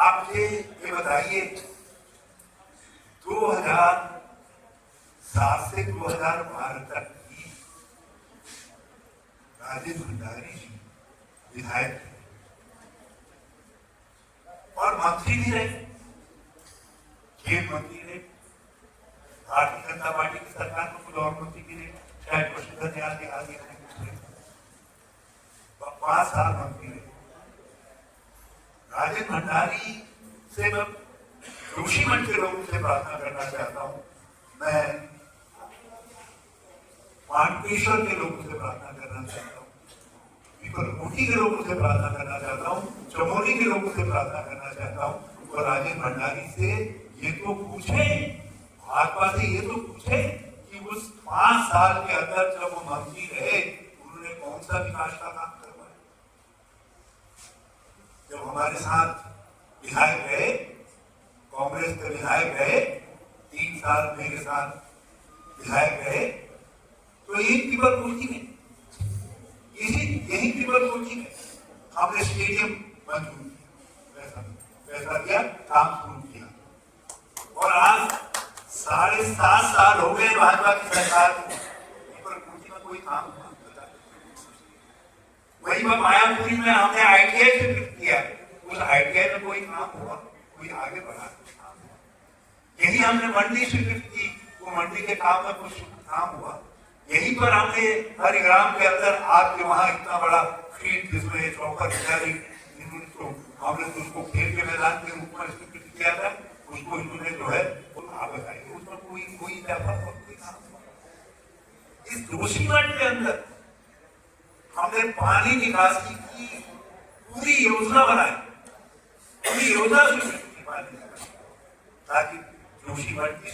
आप मुझे ये बताइए, 2007 से 2012 तक की राजेंद्र भंडारी जी विधायक थे और मंत्री भी रहे, खेल मंत्री रहे, भारतीय जनता पार्टी की सरकार को कुछ और मंत्री भी रहे, शायद प्रश्न आगे आगे 5 साल मंत्री रहे। राजेंद्र भंडारी से मैं जोशीमठ के लोगों से प्रार्थना करना चाहता हूं, मैं मानकेश्वर के लोगों से प्रार्थना करना चाहता हूं, पीपलकोटी के लोगों से प्रार्थना करना चाहता हूं, चमोली के लोगों से प्रार्थना करना चाहता हूं और राजेंद्र भंडारी से ये तो पूछे, भाजपा से ये तो पूछे कि उस 5 साल के अंदर जब वो मंत्री रहे उन्होंने कौन सा विकास का काम करवाया। जब हमारे साथ विधायक रहे, कांग्रेस के विधायक रहे, 3 साल मेरे साथ विधायक रहे, तो यही पीपलकोटी में हमने स्टेडियम मंजूर किया, पैसा दिया, काम शुरू किया और आज 7.5 साल हो गए भाजपा की सरकार को, पीपलकोटी में कोई काम हुआ? वही मायापुरी में हमने ITI स्वीकृत किया, उस ITI में कोई काम हुआ? कोई आगे बढ़ा? यही हमने मंडी स्वीकृत की, वो मंडी के काम में कुछ काम हुआ? यहीं पर हमने हरिग्राम के अंदर आपके वहां इतना बड़ा फील्ड जिसमें चौकर हमने उसको खेल के मैदान के रूप में स्वीकृत किया था, उसको इन्होंने जो है आप बताइए उसमें कोई काम हुआ? इस जोशीमठ के अंदर हमने पानी निकासी की पूरी योजना बनाई, पूरी योजना स्वीकृत की पानी ताकि जोशीमठ की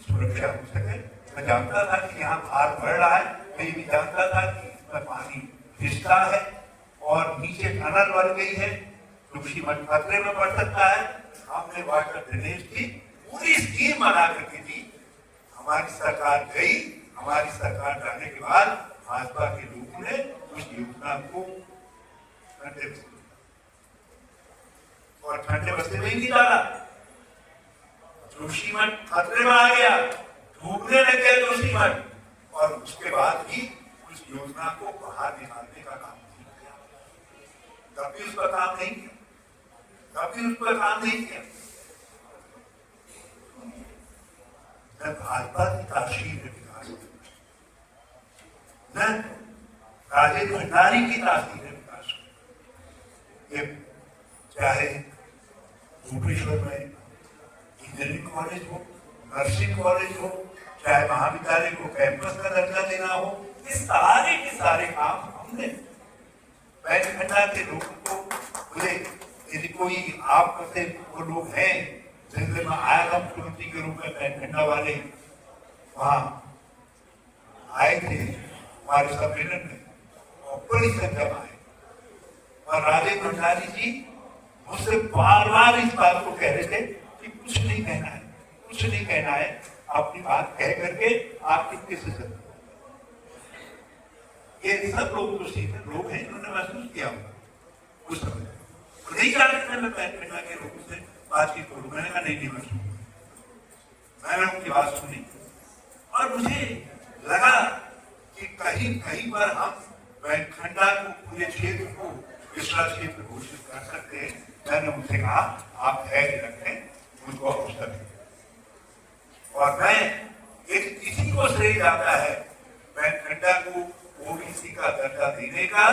सुरक्षा हो सके। मैं जानता था कि यहाँ भार बढ़ रहा है, मैं ये भी जानता था कि इसमें पानी रिश्ता है और नीचे टनल बन गई है, जोशीमठ खतरे में पड़ सकता है। हमने वाटर ड्रेनेज की पूरी स्कीम बना करके दी। हमारी सरकार गई, हमारी सरकार जाने के बाद भाजपा के लोगों ने उस योजना को ठंडे बस्ते में ही नहीं डाला। जोशीमठ खतरे में आ गया, डूबने लग गया जोशीमठ और उसके बाद भी उस योजना को बाहर निकालने का काम नहीं किया, कभी उस पर काम नहीं किया, कभी उस पर काम नहीं किया। न भाजपा की तासीर है विकास, न राजेंद्र भंडारी की तासीर है विकास। ये चाहे भुवनेश्वर में इंजीनियरिंग कॉलेज हो, नर्सिंग कॉलेज हो, चाहे महाविद्यालय को कैंपस का दर्जा देना हो, ये सारे के सारे काम हमने बैठखंडा के लोगों को बोले। यदि कोई आप से वो लोग हैं जिनसे मैं आया था मुख्यमंत्री के रूप में, बैठखंडा वाले वहां आए थे हमारे सम्मेलन में और बड़ी संख्या में आए और राजेंद्र भंडारी जी मुझसे बार-बार इस बात को कह रहे थे कि कुछ नहीं कहना है, कुछ नहीं कहना है, अपनी बात कह करके आप कितने से चलते। ये सब लोग तो सीधे लोग हैं, इन्होंने महसूस किया होगा उस समय। नहीं चाहते थे मैं बैठखंडा के लोगों से बातचीत करूं, मैंने कहा नहीं महसूस, मैंने उनकी बात सुनी और मुझे लगा कि कहीं कहीं पर हम बैठखंडा को, पूरे क्षेत्र को पिछड़ा क्षेत्र घोषित कर सकते हैं। मैंने उनसे कहा आप धैर्य रखें, मुझको अवसर दें और मैं एक किसी को श्रेय जाता है बैठखंडा को ओबीसी का दर्जा देने का,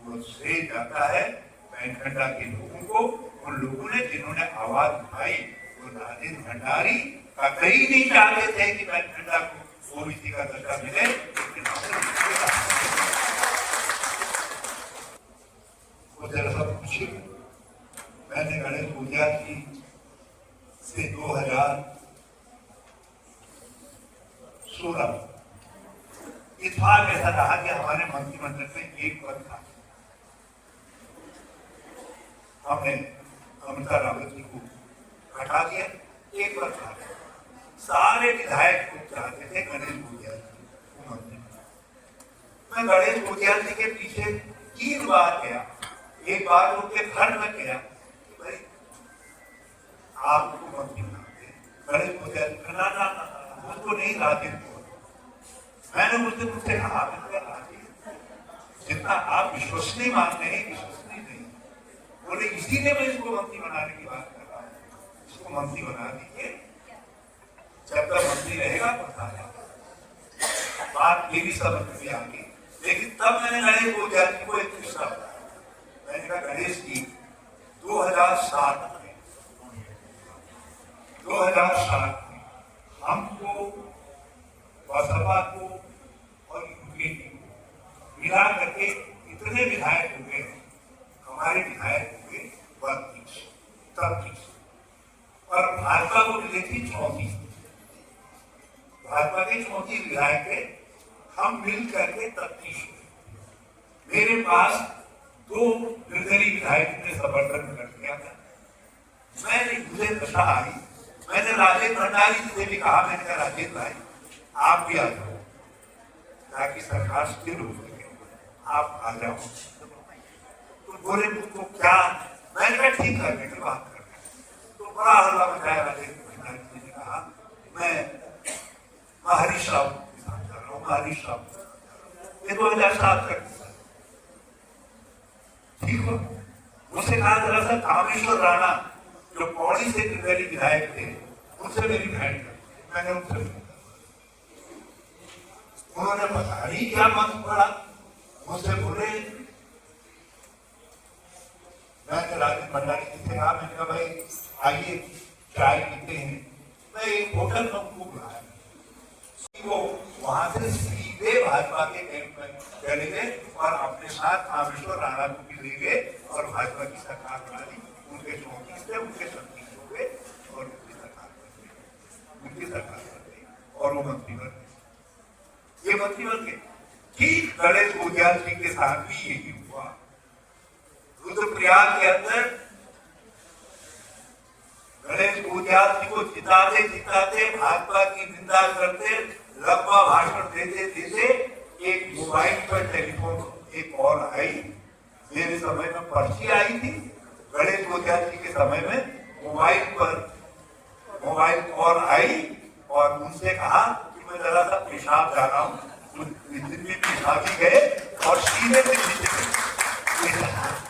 वो श्रेय जाता है बैठखंडा के लोगों को, उन लोगों ने जिन्होंने आवाज उठाई। वो राजेंद्र भंडारी का कहीं नहीं चाहते थे कि बैठखंडा को ओबीसी का दर्जा मिले, वो जरा सब पूछिए। मैंने गणेश पूजा की से 2016 इत्तेफाक ऐसा रहा कि हमारे मंत्रिमंडल में एक पद था, हमने अमिता रावत जी को हटा दिया, एक बार था सारे विधायक को चाहते थे गणेश गोटियाल को मंत्री। मैं गणेश गोटियाल जी के पीछे 3 बार गया, एक बार उनके घर में गया कि भाई आपको मंत्री बनाते गणेश गोटियाल मुझको नहीं राजनीति। मैंने मुझसे कहा जितना आप विश्वसनीय मानते हैं विश्वसनीय नहीं, बोले इसीलिए मैं इसको मंत्री बनाने की बात कर रहा हूँ, इसको मंत्री बना दीजिए, जब तक मंत्री रहेगा पता है। बात ये भी समझ में आ गई, लेकिन तब मैंने गणेश गोटियाल जी को एक किस्सा बताया। मैंने कहा गणेश जी 2007 में हमको बसपा को और यूपीए को मिला करके इतने विधायक हो गए, हमारे विधायक हो गए 32-33 और भाजपा को मिले थी 34। भाजपा के 34 विधायक थे, हम मिल करके 33 हुए। मेरे पास 2 निर्दलीय विधायक ने समर्थन कर दिया था। मैंने मुझे दशा आई, मैंने राजेंद्र भंडारी जी से भी कहा, मैंने कहा राजेंद्र भाई आप भी आ जाओ ताकि सरकार स्थिर हो सके, आप आ जाओ। तो बोले मुझको क्या, मैंने कहा ठीक करने की बात कर। तो बड़ा हल्ला मचाया राजेंद्र भंडारी जी ने कहा मैं हरीश राव के साथ कर रहा हूँ, हरीश राव ये 2007 तक ठीक हो। मुझसे कहा जरा सा कामेश्वर राणा जो पौड़ी से निर्दलीय विधायक थे उनसे मेरी भेंट कर, मैंने उनसे उन्होंने पता नहीं क्या मन पड़ा, मुझसे बोले मैंने राजेंद्र भंडारी जी से कहा, मैंने कहा भाई आइए चाय पीते हैं। मैं एक होटल में उनको बुलाया, वो वहां से सीधे भाजपा के कैंप में चले गए और अपने साथ कामेश्वर राणा को भी ले गए और भाजपा की सरकार बना दी। उनके 34 थे, उनके 37 हो गए और उनकी सरकार बन गई और वो मंत्री बन गए, ये मंत्री बन गए। ठीक गणेश गोटियाल जी के साथ भी यही हुआ। रुद्रप्रयाग के अंदर गणेश गोटियाल जी को जिताते जिताते भाजपा की निंदा करते लंबा भाषण देते देते एक मोबाइल पर टेलीफोन एक कॉल आई, मेरे समय में पर्ची आई थी, गणेश गोटियाल जी के समय में मोबाइल कॉल आई और उनसे कहा कि मैं जरा सा पेशाब जा रहा हूँ। पेशाब ही गए और सीधे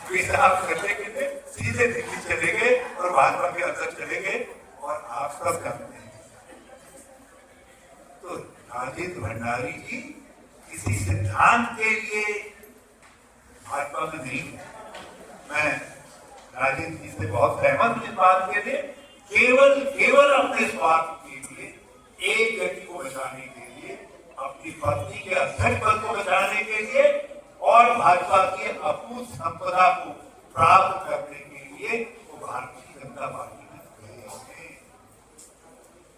पेशाब करने के लिए सीधे दिल्ली चले गए और भाजपा के अंदर चले गए और आप सब जानते हैं। तो राजेंद्र भंडारी जी किसी सिद्धांत के लिए भाजपा में नहीं है। मैं राजेंद्र जी से बहुत सहमत हूं इस बात के लिए, केवल अपने स्वार्थ के लिए, एक व्यक्ति को बचाने के लिए, अपनी पत्नी के अध्यक्ष पद को बचाने के लिए और भाजपा की अपूर्व संपदा को प्राप्त करने के लिए वो भारतीय जनता पार्टी में गए।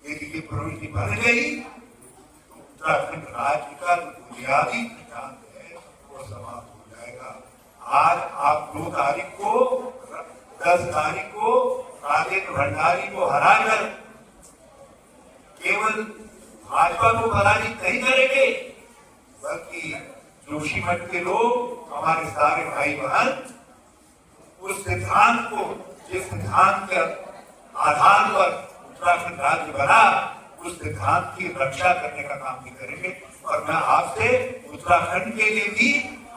यदि ये प्रवृत्ति बन गई तो उत्तराखंड राज्य का जो बुनियादी सिद्धांत है वो समाप्त हो जाएगा। आज आप 2 तारीख को 10 तारीख को राजेंद्र भंडारी को हराकर केवल भाजपा को पराजित नहीं करेंगे, बल्कि जोशीमठ के लोग, हमारे सारे भाई बहन उस सिद्धांत को, जिस सिद्धांत के आधार पर उत्तराखंड राज्य बना, उस सिद्धांत की रक्षा करने का काम भी करेंगे। और मैं आपसे उत्तराखंड के लिए भी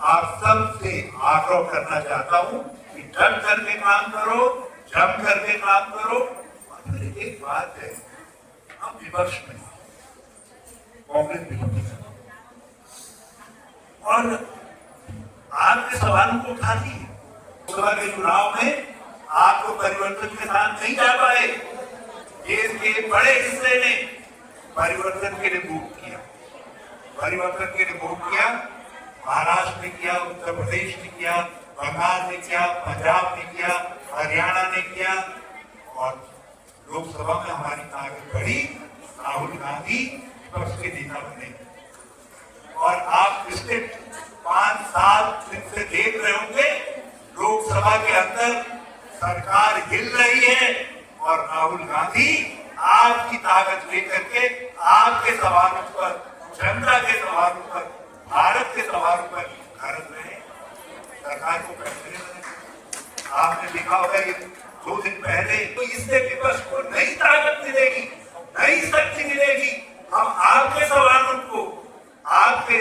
आप सब से आग्रह करना चाहता हूँ कि डट करके काम करो, जम करके काम करो। एक बात है, हम विपक्ष में, कांग्रेस विपक्ष में, और आपके सवालों को उठाती है। लोकसभा के चुनाव में आपको परिवर्तन के साथ नहीं जा पाए। देश के बड़े हिस्से ने परिवर्तन के लिए वोट किया, परिवर्तन के लिए वोट किया। महाराष्ट्र ने किया, उत्तर प्रदेश ने किया, बंगाल ने किया, पंजाब ने किया, हरियाणा ने किया और लोकसभा में हमारी ताकत बढ़ी। राहुल गांधी विपक्ष के नेता बने और आप पिछले 5-7 दिन से देख रहे होंगे लोकसभा के अंदर सरकार हिल रही है और राहुल गांधी आपकी ताकत लेकर के आपके सवालों पर, जनता के सवालों पर, भारत के सवालों पर भारत रहे सरकार को पैसे देने। आपने देखा होगा ये 2 दिन पहले, तो इससे विपक्ष को नई ताकत मिलेगी, नई शक्ति मिलेगी। हम आपके सवालों को, आपके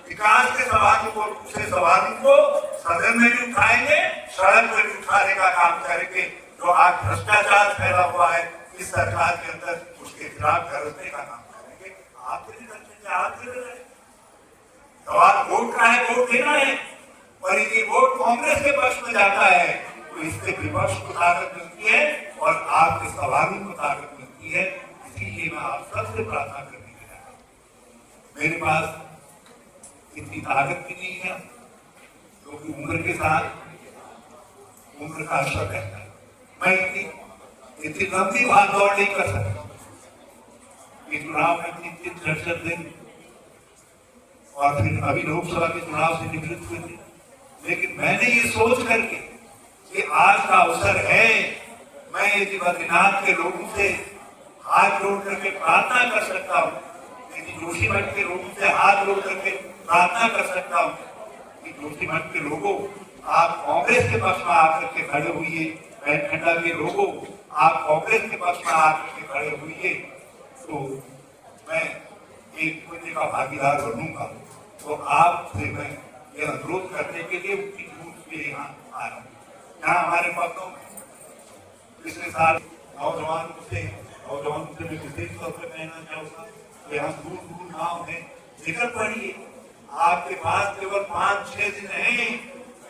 विकास के सवालों को, दूसरे सवालों को सदन में भी उठाएंगे, सड़क पर भी उठाने का काम करेंगे। जो आज भ्रष्टाचार फैला हुआ है इस सरकार के अंदर, उसके खिलाफ गरजने का काम करेंगे। आप सवाल वोट का है, वोट देना है, और यदि वोट कांग्रेस के पक्ष में जाता है तो इससे विपक्ष को ताकत मिलती है और आपके सवालों को ताकत मिलती है। इसीलिए मैं आप सबसे प्रार्थना करने के लिए, मेरे पास इतनी ताकत भी नहीं है क्योंकि उम्र के साथ उम्र का असर रहता है। मैं इतनी लंबी भाग दौड़ नहीं कर सकता। ये चुनाव में 3-4 दिन और फिर अभी लोकसभा के चुनाव से निवृत्त हुए थे, लेकिन मैंने ये सोच करके कि आज का अवसर है, मैं यदि बद्रीनाथ के लोगों से हाथ जोड़ करके प्रार्थना कर सकता हूँ, यदि जोशीमठ के लोगों से हाथ जोड़ करके प्रार्थना कर सकता हूँ कि जोशीमठ के लोगों, आप कांग्रेस के पक्ष में आकर के खड़े हुए, बैठंडा के लोगों आप कांग्रेस के पक्ष में आकर के खड़े हुए, तो मैं एक पुण्य का भागीदार बनूंगा। तो आपसे मैं ये अनुरोध करने के लिए उनकी रूप से यहाँ आ रहा हूँ। यहाँ हमारे पक्षों में पिछले साल नौजवानों से मैं विशेष तौर पर कहना चाहूँगा कि यहाँ दूर गाँव में निकल पड़िए। आपके पास केवल 5-6 दिन हैं।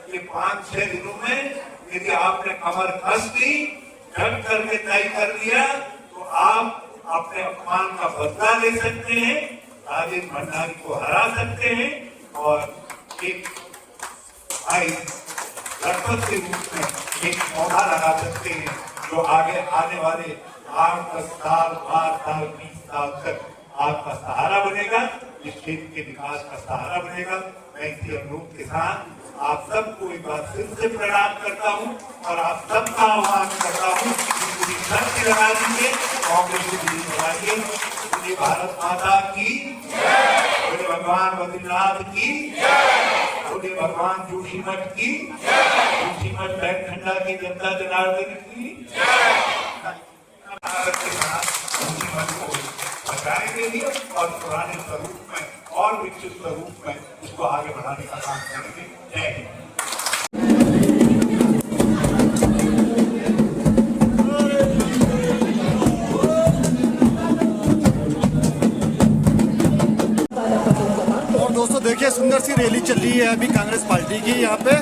ये 5-6 दिनों में यदि आपने कमर कस दी, जंग करके तय कर दिया, तो आप अपने अपमान का बदला ले सकते हैं, राजेश भंडारी को हरा सकते हैं और एक भाई लड़पत के रूप में एक पौधा लगा सकते हैं जो आगे आने वाले 8-10 साल, 5 साल, 20 साल तक आपका सहारा बनेगा, इस क्षेत्र के विकास का सहारा बनेगा। मैं इसी अनुरोध के साथ आप सबको एक बार फिर से प्रणाम करता हूँ और आप सबका आह्वान करता हूँ कि पूरी शक्ति लगा दीजिए, कांग्रेस को विजयी बनाइए। पूरी भारत माता की, पूरे भगवान बद्रीनाथ की, पूरे भगवान जोशीमठ की, जोशीमठ बैठंडा की जनता जनार्दन की बचाएंगे भी और पुराने स्वरूप में और विकसित स्वरूप में इसको आगे बढ़ाने का काम करेंगे। जय हिंद। और दोस्तों देखिए, सुंदर सी रैली चल रही है अभी कांग्रेस पार्टी की यहाँ पे।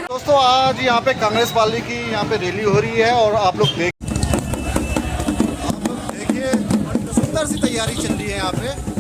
दोस्तों आज यहाँ पे कांग्रेस वाली की यहाँ पे रैली हो रही है और आप लोग देखिए बड़ी सुंदर सी तैयारी चल रही है यहाँ पे।